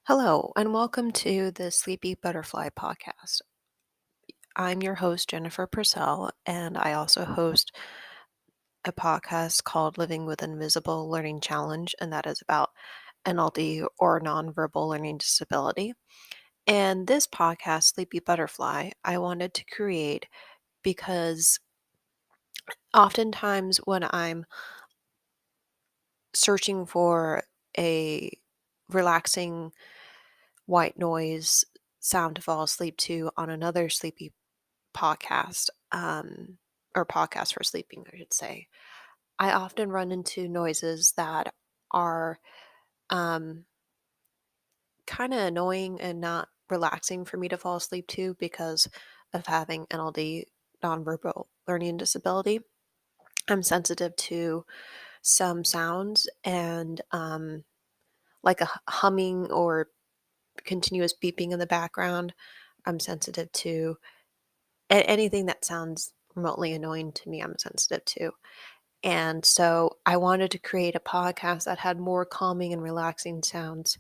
Hello, and welcome to the Sleepy Butterfly podcast. I'm your host, Jennifer Purcell, and I also host a podcast called Living with Invisible Learning Challenge, and that is about NLD or nonverbal learning disability. And this podcast, Sleepy Butterfly, I wanted to create because oftentimes when I'm searching for a relaxing white noise sound to fall asleep to on another sleepy podcast, or podcast for sleeping, I should say, I often run into noises that are um, kind of annoying and not relaxing for me to fall asleep to because of having NLD, nonverbal learning disability. I'm sensitive to some sounds and like a humming or continuous beeping in the background. I'm sensitive to anything that sounds remotely annoying to me. I'm sensitive to. And so I wanted to create a podcast that had more calming and relaxing sounds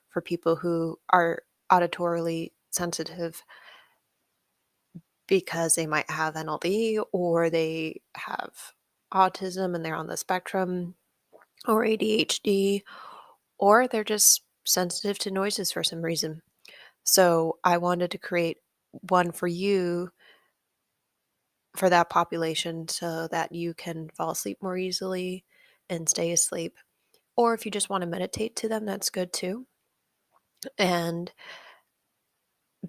for people who are auditorily sensitive because they might have NLD or they have autism and they're on the spectrum or ADHD or they're just sensitive to noises for some reason. So I wanted to create one for you for that population so that you can fall asleep more easily and stay asleep. Or if you just want to meditate to them, that's good too. And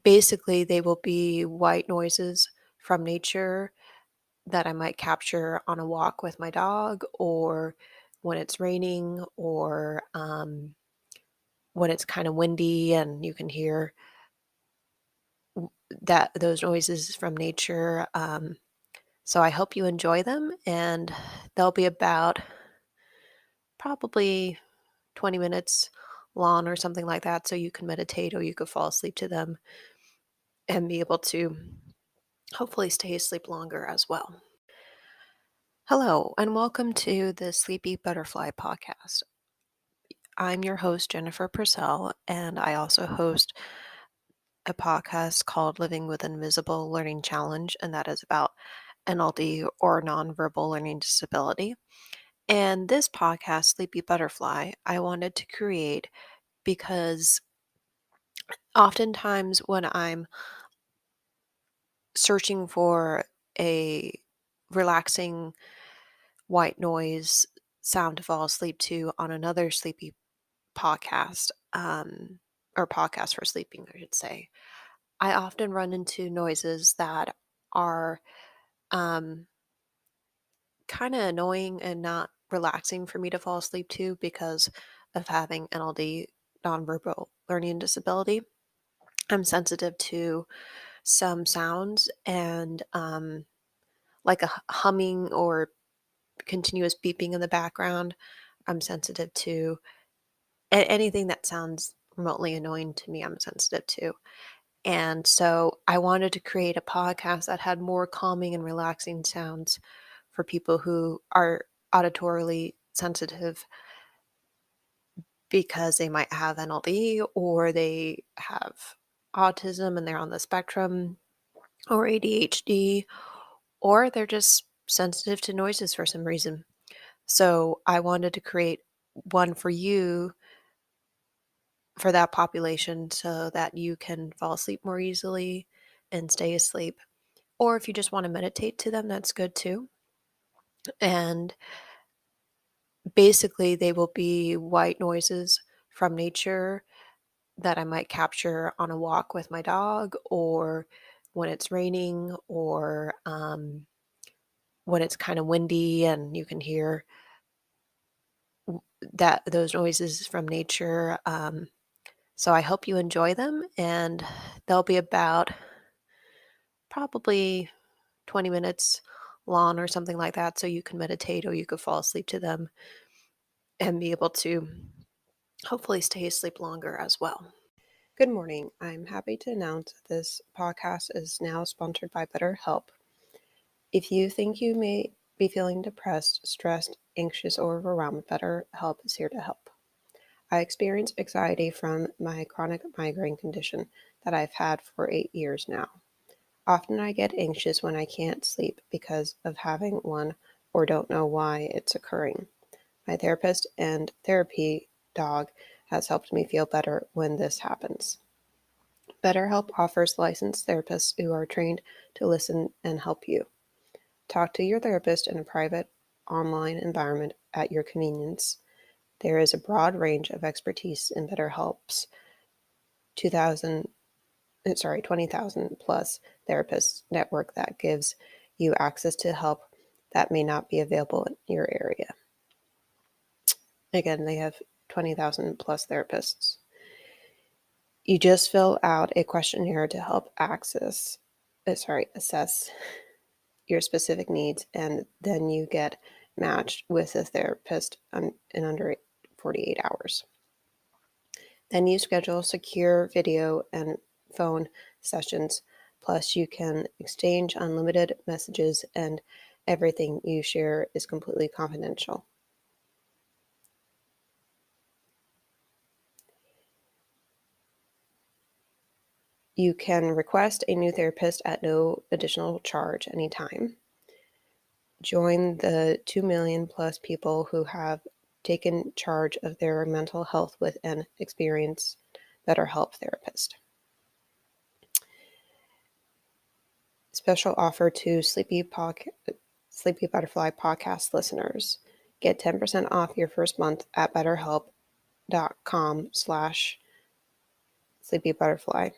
basically, they will be white noises from nature that I might capture on a walk with my dog, or when it's raining, or when it's kind of windy and you can hear that those noises from nature. So I hope you enjoy them, and they'll be about probably 20 minutes long or something like that, so you can meditate or you could fall asleep to them and be able to hopefully stay asleep longer as well. Hello, and welcome to the Sleepy Butterfly podcast. I'm your host, Jennifer Purcell, and I also host a podcast called Living with Invisible Learning Challenge, and that is about NLD or nonverbal learning disability. And this podcast, Sleepy Butterfly, I wanted to create because oftentimes when I'm searching for a relaxing white noise sound to fall asleep to on another sleepy podcast, or podcast for sleeping, I should say, I often run into noises that are um, kind of annoying and not relaxing for me to fall asleep to because of having NLD, nonverbal learning disability. I'm sensitive to some sounds and like a humming or continuous beeping in the background. I'm sensitive to anything that sounds remotely annoying to me. I'm sensitive to. And so I wanted to create a podcast that had more calming and relaxing sounds for people who are auditorily sensitive because they might have NLD or they have autism and they're on the spectrum or ADHD or they're just sensitive to noises for some reason. So I wanted to create one for you for that population so that you can fall asleep more easily and stay asleep. Or if you just want to meditate to them, that's good too. And basically, they will be white noises from nature that I might capture on a walk with my dog, or when it's raining, or when it's kind of windy and you can hear that those noises from nature. So I hope you enjoy them, and they'll be about probably 20 minutes long or something like that, so you can meditate or you could fall asleep to them and be able to hopefully stay asleep longer as well. Good morning. I'm happy to announce that this podcast is now sponsored by BetterHelp. If you think you may be feeling depressed, stressed, anxious, or overwhelmed, BetterHelp is here to help. I experience anxiety from my chronic migraine condition that I've had for 8 years now. Often I get anxious when I can't sleep because of having one or don't know why it's occurring. My therapist and therapy dog has helped me feel better when this happens. BetterHelp offers licensed therapists who are trained to listen and help you. Talk to your therapist in a private online environment at your convenience. There is a broad range of expertise in BetterHelp's 20,000 plus therapists network that gives you access to help that may not be available in your area. Again, they have 20,000 plus therapists. You just fill out a questionnaire to help assess your specific needs, and then you get matched with a therapist in under 48 hours. Then you schedule secure video and phone sessions, plus you can exchange unlimited messages, and everything you share is completely confidential. You can request a new therapist at no additional charge anytime. Join the 2 million plus people who have taken charge of their mental health with an experienced BetterHelp therapist. Special offer to Sleepy Butterfly podcast listeners. Get 10% off your first month at betterhelp.com/sleepybutterfly.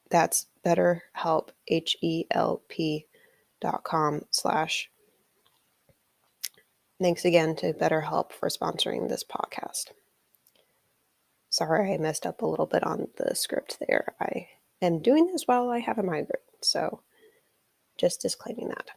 That's BetterHelp, HELP.com/. Thanks again to BetterHelp for sponsoring this podcast. Sorry I messed up a little bit on the script there. I am doing this while I have a migraine, so just disclaiming that.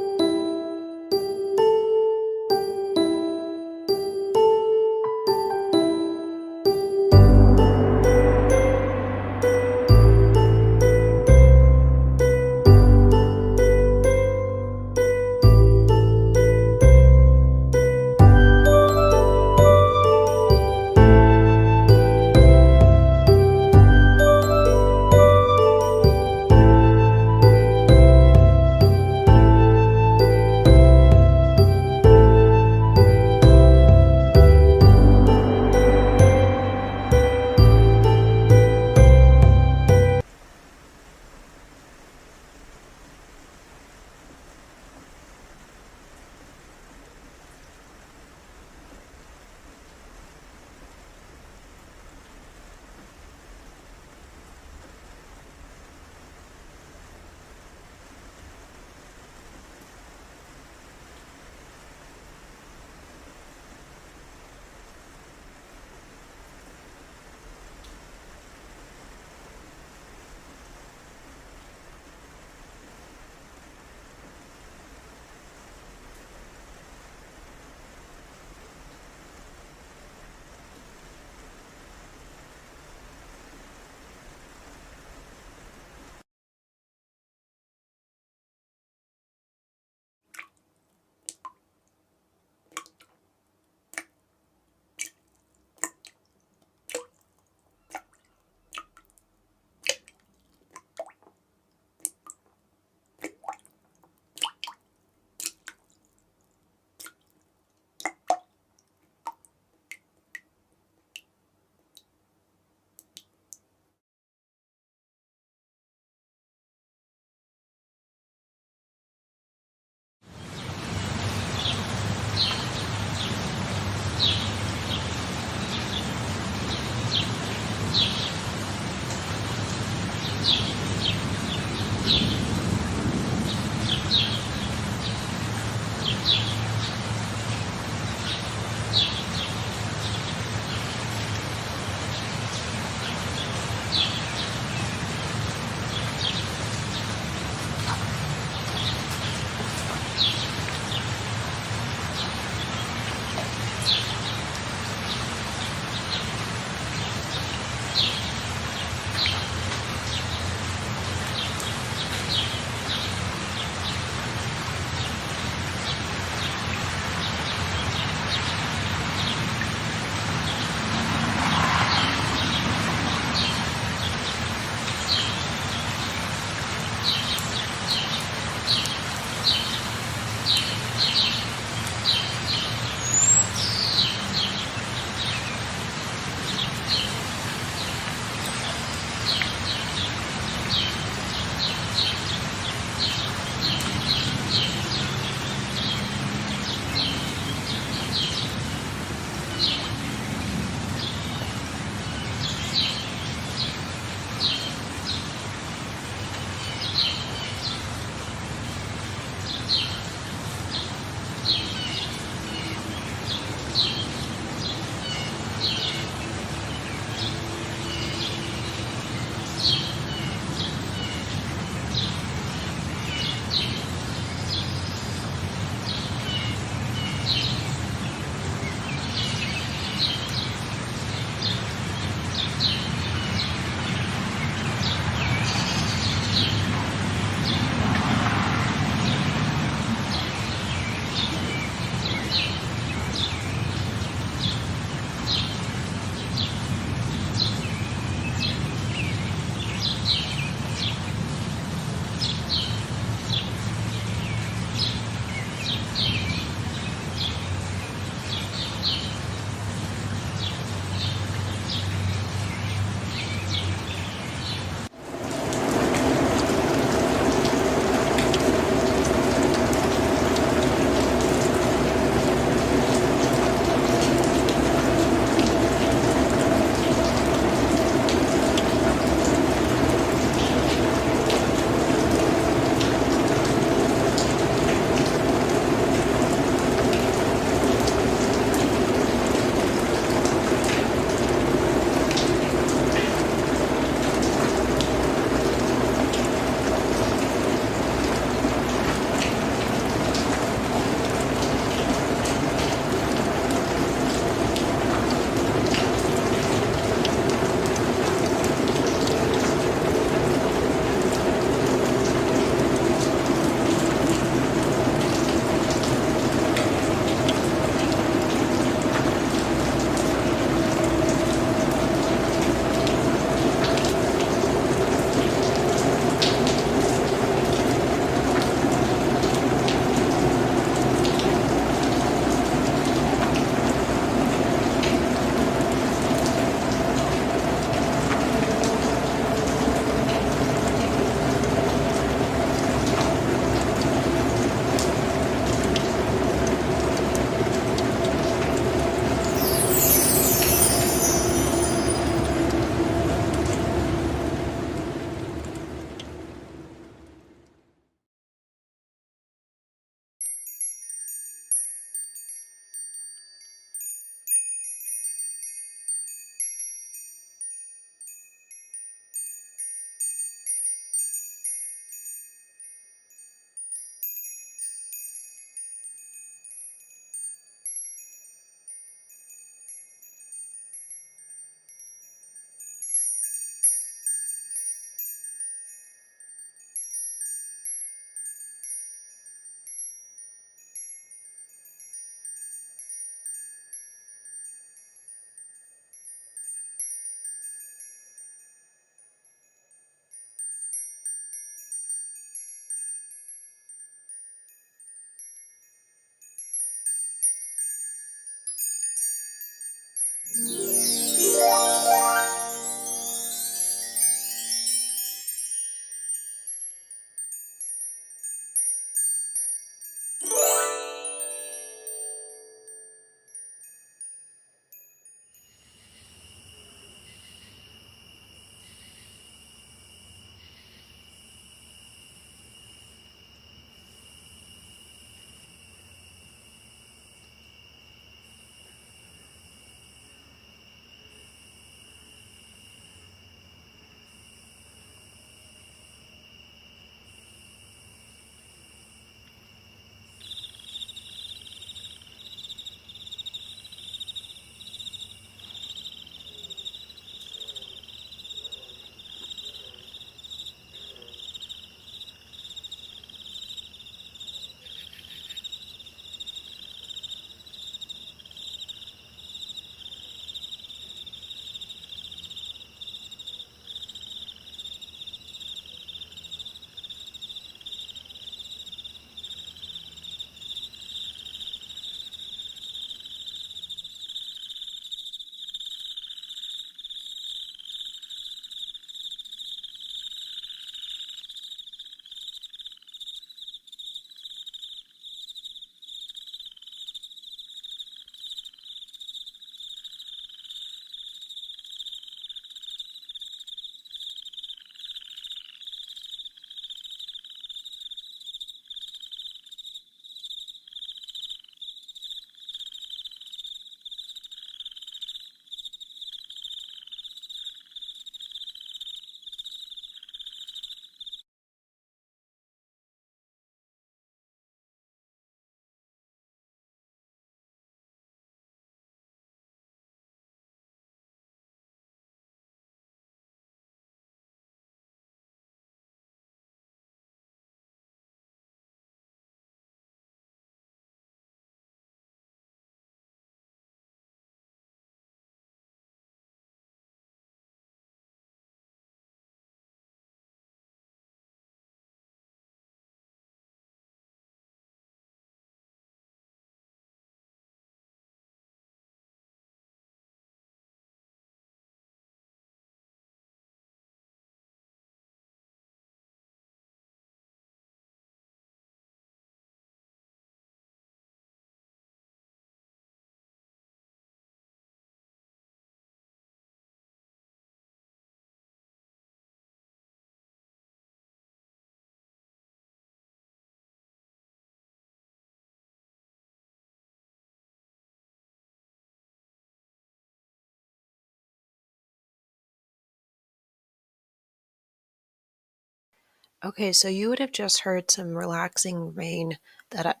Okay, so you would have just heard some relaxing rain that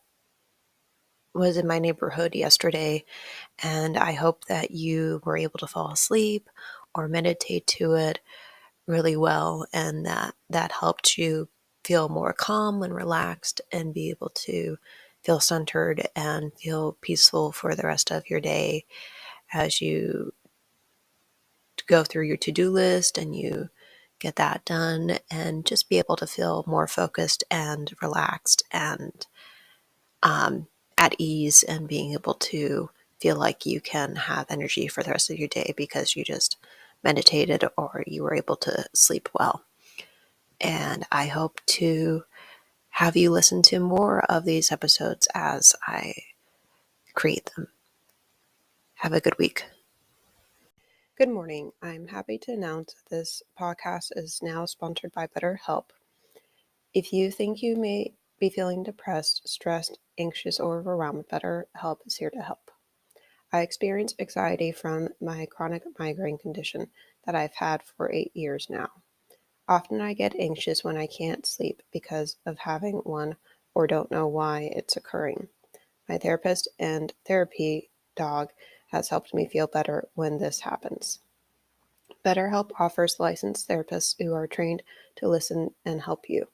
was in my neighborhood yesterday, and I hope that you were able to fall asleep or meditate to it really well, and that helped you feel more calm and relaxed and be able to feel centered and feel peaceful for the rest of your day as you go through your to-do list and you get that done and just be able to feel more focused and relaxed and um, at ease and being able to feel like you can have energy for the rest of your day because you just meditated or you were able to sleep well. And I hope to have you listen to more of these episodes as I create them. Have a good week. Good morning. I'm happy to announce that this podcast is now sponsored by BetterHelp. If you think you may be feeling depressed, stressed, anxious, or overwhelmed, BetterHelp is here to help. I experience anxiety from my chronic migraine condition that I've had for 8 years now. Often I get anxious when I can't sleep because of having one or don't know why it's occurring. My therapist and therapy dog has helped me feel better when this happens. BetterHelp offers licensed therapists who are trained to listen and help you.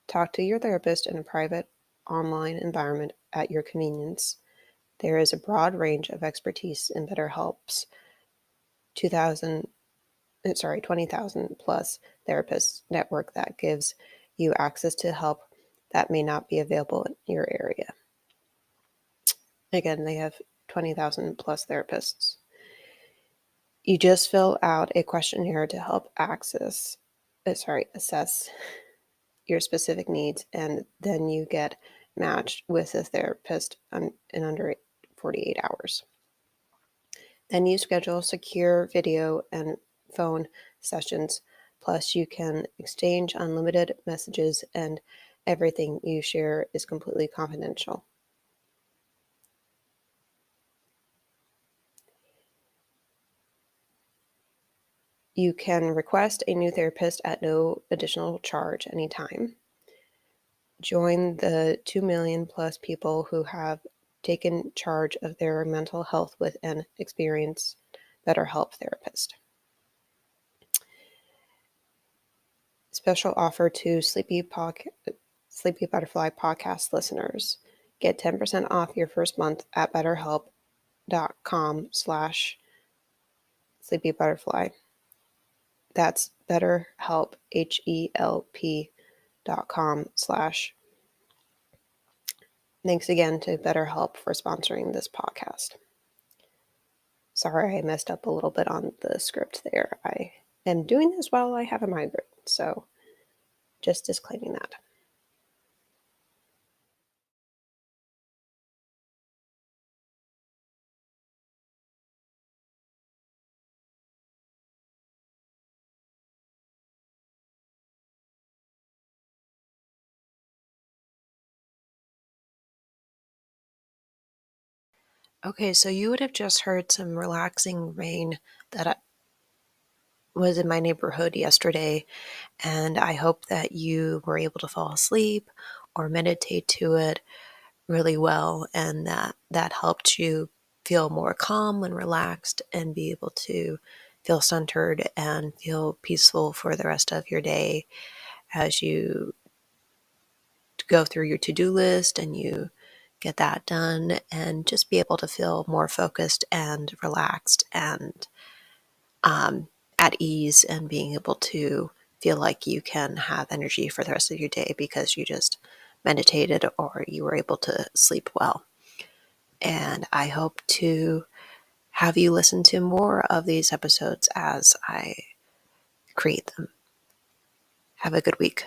Talk to your therapist in a private online environment at your convenience. There is a broad range of expertise in BetterHelp's 20,000 plus therapists network that gives you access to help that may not be available in your area. Again, they have 20,000 plus therapists. You just fill out a questionnaire to help assess your specific needs, and then you get matched with a therapist in under 48 hours. Then you schedule secure video and phone sessions, plus you can exchange unlimited messages and everything you share is completely confidential. You can request a new therapist at no additional charge anytime. Join the 2 million plus people who have taken charge of their mental health with an experienced BetterHelp therapist. Special offer to Sleepy Butterfly podcast listeners. Get 10% off your first month at betterhelp.com/sleepybutterfly. That's BetterHelp, HELP.com/. Thanks again to BetterHelp for sponsoring this podcast. Sorry, I messed up a little bit on the script there. I am doing this while I have a migraine, so just disclaiming that. Okay, so you would have just heard some relaxing rain that was in my neighborhood yesterday, and I hope that you were able to fall asleep or meditate to it really well, and that helped you feel more calm and relaxed and be able to feel centered and feel peaceful for the rest of your day as you go through your to-do list and you get that done and just be able to feel more focused and relaxed and at ease and being able to feel like you can have energy for the rest of your day because you just meditated or you were able to sleep well. And I hope to have you listen to more of these episodes as I create them. Have a good week.